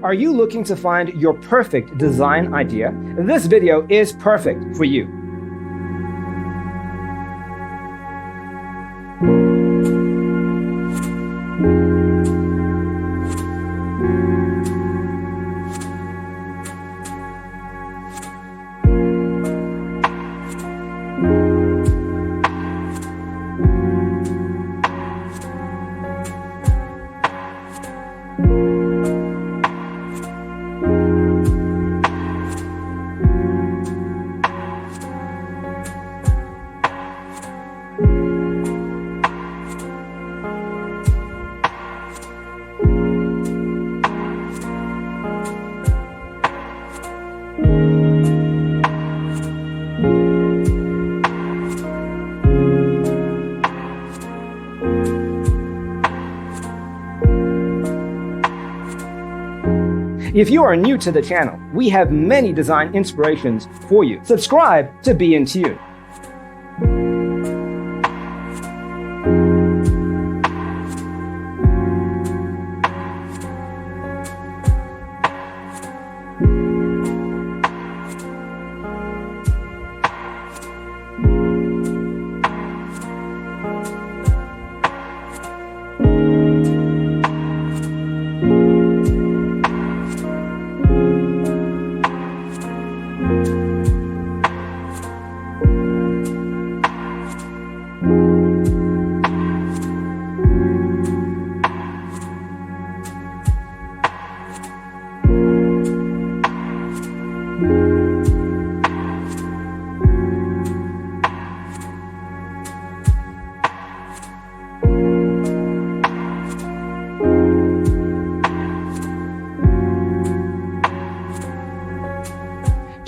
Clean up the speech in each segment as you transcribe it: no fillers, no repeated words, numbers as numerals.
Are you looking to find your perfect design idea? This video is perfect for you. If you are new to the channel, we have many design inspirations for you. Subscribe to be in tune.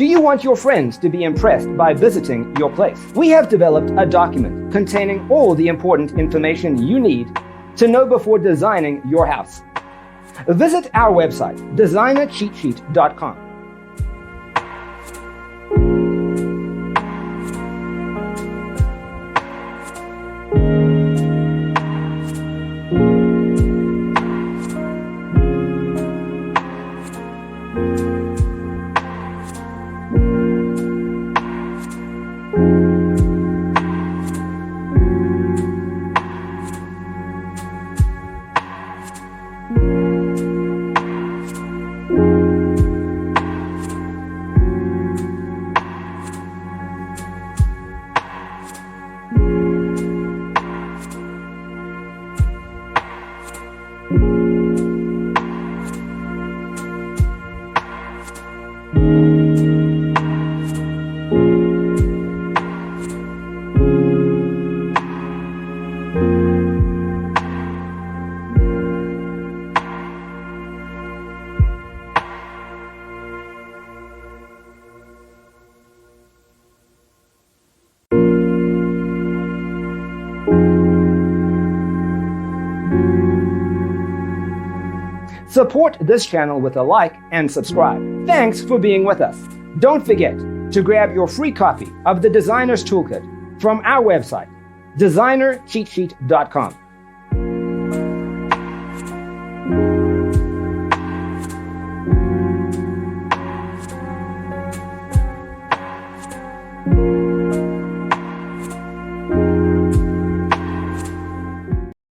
Do you want your friends to be impressed by visiting your place? We have developed a document containing all the important information you need to know before designing your house. Visit our website, designercheatsheet.com. Support this channel with a like and subscribe. Thanks for being with us. Don't forget to grab your free copy of the Designer's Toolkit from our website, designercheatsheet.com.